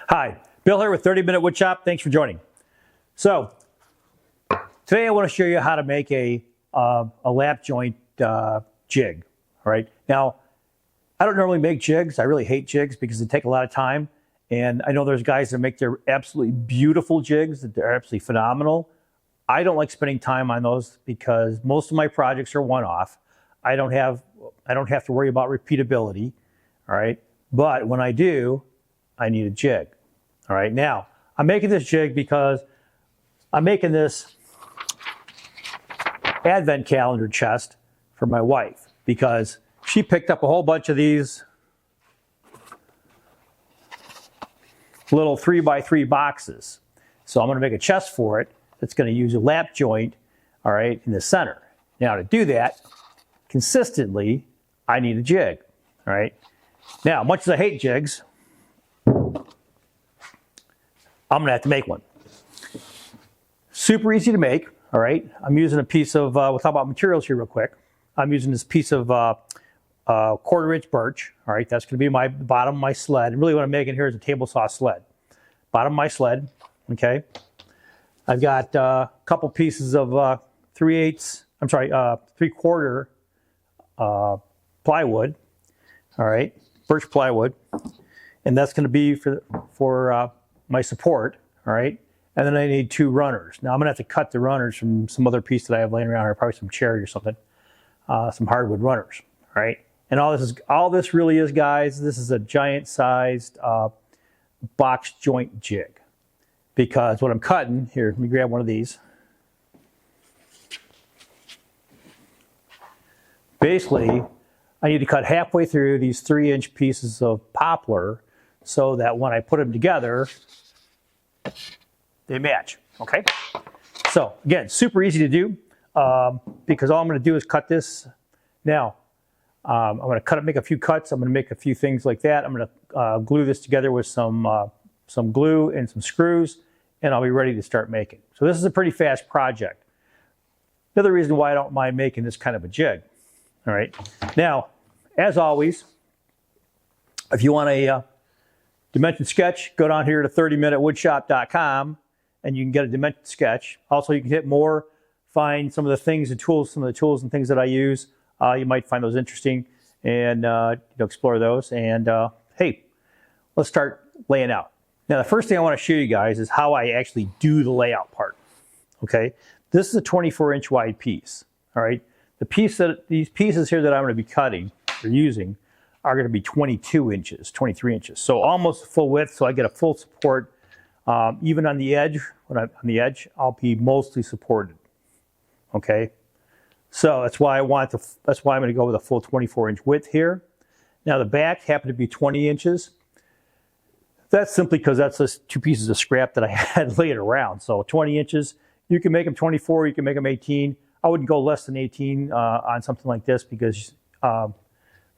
Hi, Bill here with 30-Minute Woodshop. Thanks for joining. So today I want to show you how to make a lap joint jig. All right. Now, I don't normally make jigs. I really hate jigs because they take a lot of time. And I know there's guys that make their absolutely beautiful jigs that they're absolutely phenomenal. I don't like spending time on those because most of my projects are one-off. I don't have to worry about repeatability. All right. But when I do, I need a jig. All right, now I'm making this jig because I'm making this advent calendar chest for my wife because she picked up a whole bunch of these little 3x3 boxes. So I'm going to make a chest for it that's going to use a lap joint, all right, in the center. Now to do that consistently, I need a jig, all right. Now, much as I hate jigs, I'm going to have to make one. Super easy to make, all right? I'm using a piece of, we'll talk about materials here real quick. I'm using this piece of 1/4-inch birch, all right? That's going to be my bottom of my sled. And really what I'm making here is a table saw sled. Bottom of my sled, okay? I've got a couple pieces of 3/4 plywood, all right? Birch plywood. And that's going to be for my support, all right? And then I need 2 runners. Now I'm gonna have to cut the runners from some other piece that I have laying around here, probably some cherry or something, some hardwood runners, all right? And all this really is, guys, this is a giant sized box joint jig. Because what I'm cutting, here, let me grab one of these. Basically, I need to cut halfway through these 3-inch pieces of poplar so that when I put them together, they match, okay? So again, super easy to do because all I'm gonna do is cut this. Now, I'm gonna make a few cuts. I'm gonna make a few things like that. I'm gonna glue this together with some glue and some screws, and I'll be ready to start making. So this is a pretty fast project. Another reason why I don't mind making this kind of a jig, all right? Now, as always, if you want a dimension sketch, go down here to 30minutewoodshop.com and you can get a dimension sketch. Also, you can hit more, find some of the things and tools, some of the tools and things that I use. You might find those interesting and explore those. And hey, let's start laying out. Now, the first thing I want to show you guys is how I actually do the layout part. Okay, this is a 24-inch wide piece. All right, these pieces here that I'm going to be cutting or using are going to be 22 inches, 23 inches. So almost full width, so I get a full support. Even on the edge, when I'm on the edge, I'll be mostly supported. Okay, so that's why I'm going to go with a full 24-inch width here. Now the back happened to be 20 inches. That's simply because that's just 2 pieces of scrap that I had laid around. So 20 inches, you can make them 24, you can make them 18. I wouldn't go less than 18 on something like this because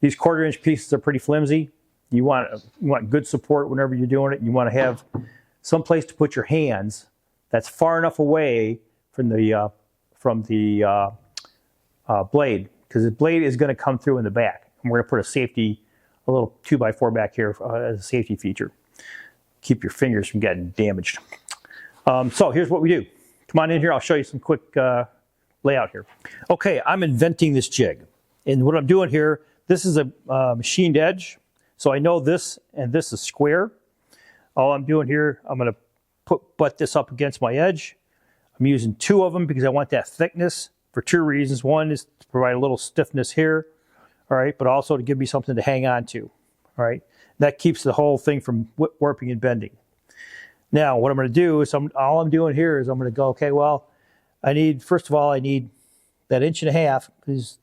these 1/4-inch pieces are pretty flimsy. You want good support whenever you're doing it. You want to have some place to put your hands that's far enough away from the blade, because the blade is going to come through in the back. And we're going to put a little 2x4 back here as a safety feature. Keep your fingers from getting damaged. So here's what we do. Come on in here. I'll show you some quick layout here. Okay, I'm inventing this jig. And what I'm doing here, this is a machined edge. So I know this and this is square. All I'm doing here, I'm going to butt this up against my edge. I'm using 2 of them because I want that thickness for 2 reasons. One is to provide a little stiffness here, all right, but also to give me something to hang on to, all right. That keeps the whole thing from warping and bending. Now, what I'm going to do is all I'm doing here is I'm going to go, okay, well, first of all, I need that 1.5 inches,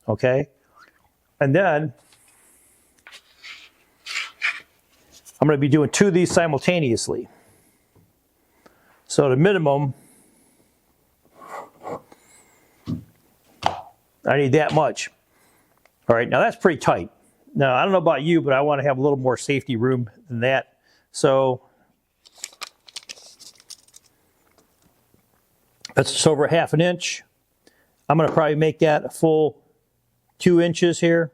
okay, and then I'm going to be doing 2 of these simultaneously. So the minimum, I need that much. All right, now that's pretty tight. Now, I don't know about you, but I want to have a little more safety room than that. So that's just over 1/2 inch. I'm going to probably make that a full 2 inches here.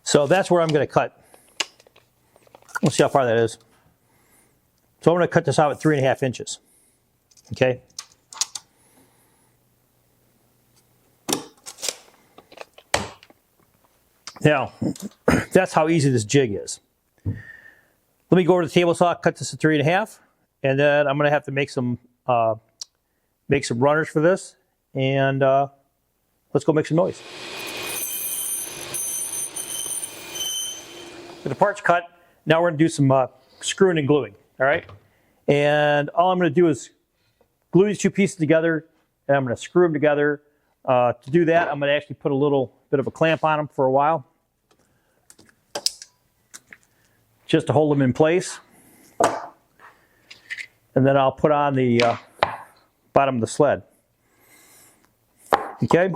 So that's where I'm going to cut. We'll see how far that is. So I'm going to cut this out at 3.5 inches. Okay. Now, that's how easy this jig is. Let me go over to the table saw, cut this at 3.5, and then I'm going to have to make some runners for this, and let's go make some noise. With the parts cut, now we're going to do some screwing and gluing. All right, and all I'm going to do is glue these two pieces together, and I'm going to screw them together. To do that, I'm going to actually put a little bit of a clamp on them for a while, just to hold them in place. And then I'll put on the bottom of the sled. Okay?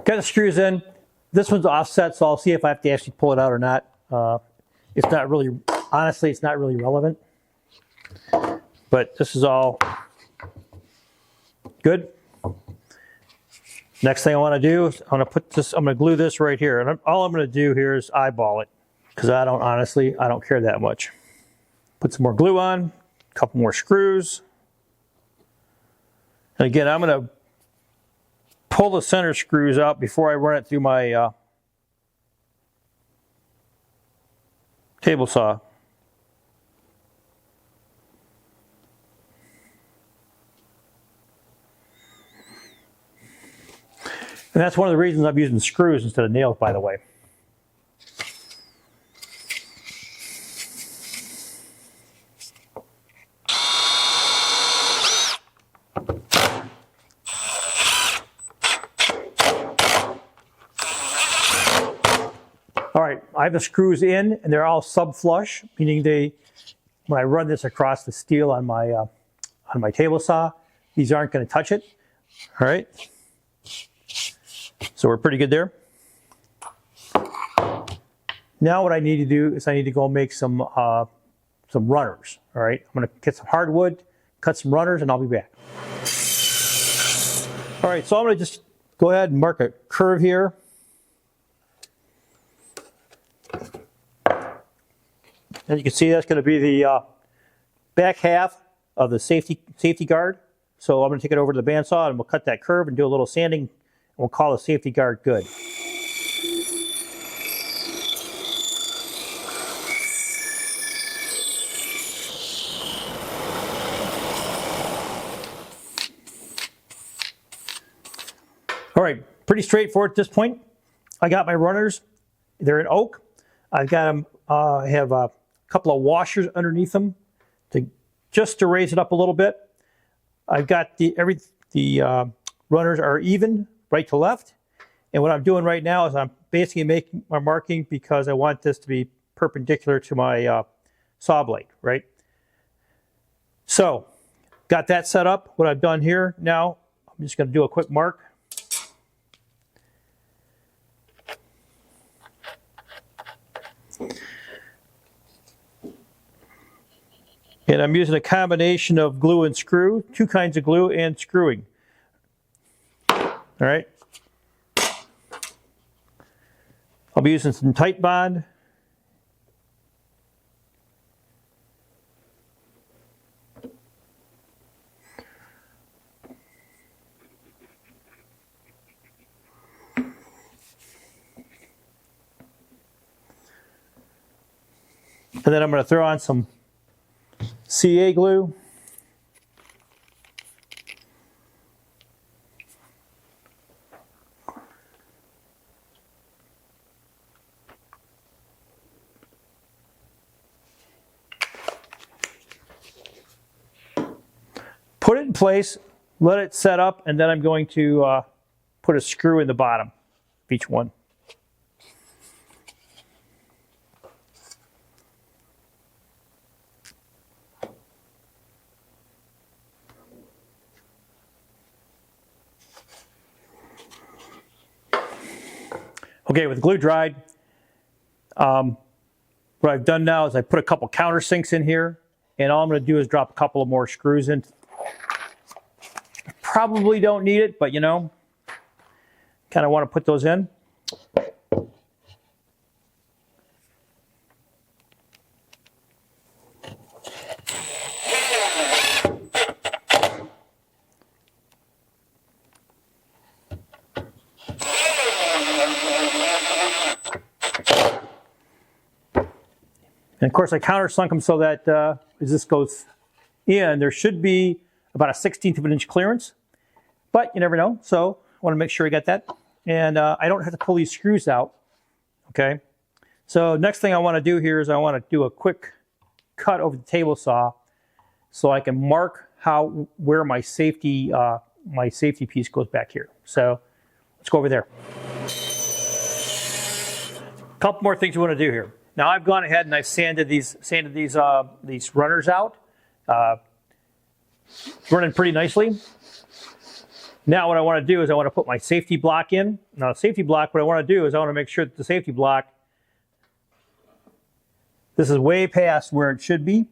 Got the screws in. This one's offset, so I'll see if I have to actually pull it out or not. It's not really, honestly, it's not really relevant. But this is all good. Next thing I want to do is I'm going to glue this right here. And all I'm going to do here is eyeball it, because I don't care that much. Put some more glue on, a couple more screws. And again, I'm going to pull the center screws out before I run it through my table saw. And that's one of the reasons I'm using screws instead of nails, by the way. All right, I have the screws in, and they're all sub-flush, meaning when I run this across the steel on my table saw, these aren't going to touch it. All right, so we're pretty good there. Now what I need to do is I need to go make some runners. All right, I'm going to get some hardwood, cut some runners, and I'll be back. All right, so I'm going to just go ahead and mark a curve here. And you can see that's going to be the back half of the safety guard. So I'm going to take it over to the bandsaw and we'll cut that curve and do a little sanding. And we'll call the safety guard good. All right, pretty straightforward at this point. I got my runners. They're in oak. I've got them. I have a couple of washers underneath them just to raise it up a little bit. I've got the runners are even right to left, and what I'm doing right now is I'm basically making my marking because I want this to be perpendicular to my saw blade, right? So, got that set up. What I've done here now, I'm just going to do a quick mark. And I'm using a combination of glue and screw, two kinds of glue and screwing. All right. I'll be using some tight bond. And then I'm going to throw on some CA glue. Put it in place, let it set up, and then I'm going to put a screw in the bottom of each one. Okay, with the glue dried, what I've done now is I put a couple countersinks in here, and all I'm going to do is drop a couple of more screws in. Probably don't need it, but you know, kind of want to put those in. And of course, I countersunk them so that as this goes in, there should be about a 1/16 of an inch clearance, but you never know. So I want to make sure I get that. And I don't have to pull these screws out, okay? So next thing I want to do here is I want to do a quick cut over the table saw so I can mark where my safety piece goes back here. So let's go over there. A couple more things we want to do here. Now I've gone ahead and I've sanded these runners out, running pretty nicely. Now what I want to do is I want to put my safety block in. Now the safety block, what I want to do is I want to make sure that the safety block, this is way past where it should be.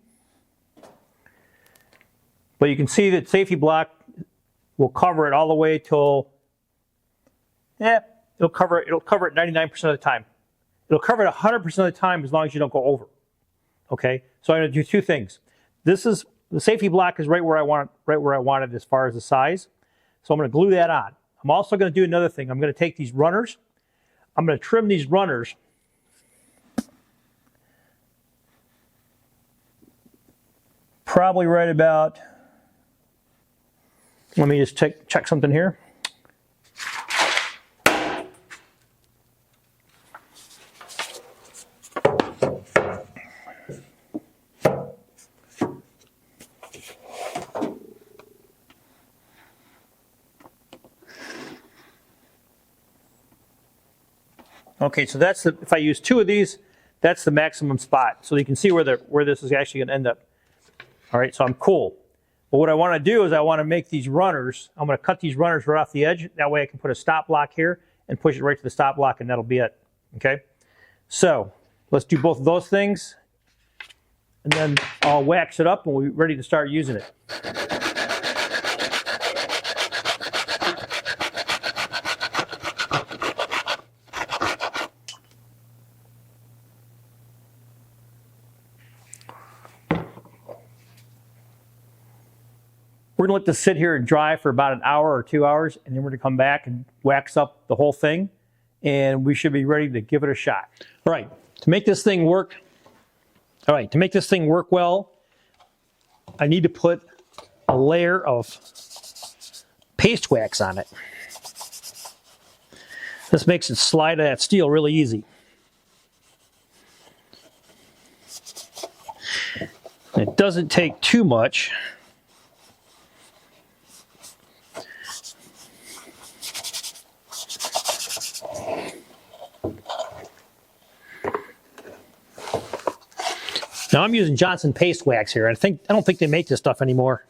But you can see that safety block will cover it all the way till, it'll cover it 99% of the time. It'll cover it 100% of the time as long as you don't go over. Okay, so I'm going to do two things. The safety block is right where I want it as far as the size. So I'm going to glue that on. I'm also going to do another thing. I'm going to take these runners. I'm going to trim these runners. Probably right about, let me just check something here. Okay, so that's if I use two of these, that's the maximum spot. So you can see where this is actually going to end up. All right, so I'm cool. But what I want to do is I want to make these runners. I'm going to cut these runners right off the edge. That way I can put a stop block here and push it right to the stop block, and that'll be it. Okay, so let's do both of those things, and then I'll wax it up and we'll be ready to start using it. We're going to let this sit here and dry for about an hour or 2 hours, and then we're going to come back and wax up the whole thing, and we should be ready to give it a shot. All right, to make this thing work, well, I need to put a layer of paste wax on it. This makes it slide that steel really easy. It doesn't take too much. Now I'm using Johnson paste wax here. I don't think they make this stuff anymore,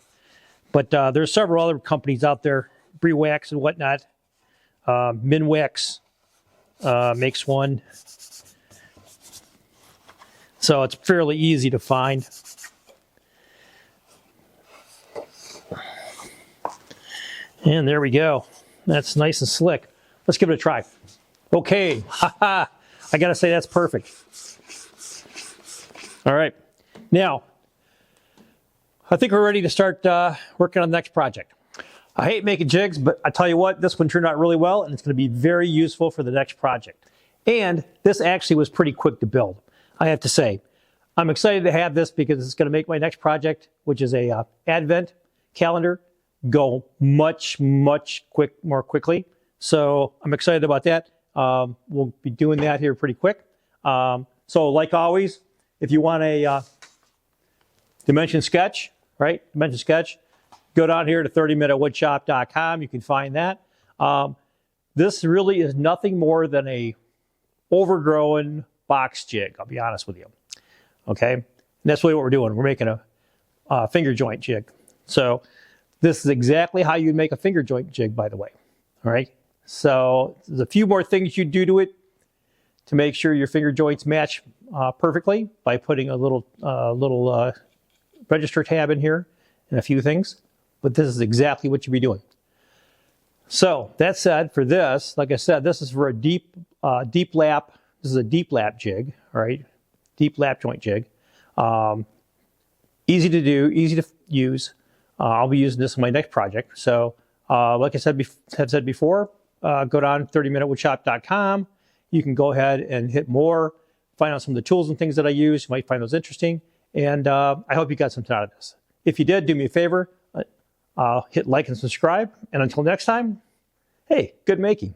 but there's several other companies out there, Bree Wax and whatnot. Minwax makes one, so it's fairly easy to find. And there we go. That's nice and slick. Let's give it a try. Okay, haha! I gotta say that's perfect. All right, now, I think we're ready to start working on the next project. I hate making jigs, but I tell you what, this one turned out really well, and it's going to be very useful for the next project. And this actually was pretty quick to build, I have to say. I'm excited to have this because it's going to make my next project, which is a Advent calendar, go much more quickly. So I'm excited about that. We'll be doing that here pretty quick. So like always, if you want a dimension sketch, right? Dimension sketch, go down here to 30minutewoodshop.com. You can find that. This really is nothing more than a overgrown box jig, I'll be honest with you. Okay? And that's really what we're doing. We're making a finger joint jig. So this is exactly how you'd make a finger joint jig, by the way. All right? So there's a few more things you do to it. to make sure your finger joints match perfectly by putting a little register tab in here and a few things. But this is exactly what you'll be doing. So that said, for this, like I said, this is for a deep lap. This is a deep lap jig, all right? Deep lap joint jig. Easy to do, easy to use. I'll be using this in my next project. So like I said, have said before, go down 30minutewoodshop.com. You can go ahead and hit more, find out some of the tools and things that I use. You might find those interesting. And I hope you got something out of this. If you did, do me a favor, hit like and subscribe. And until next time, hey, good making.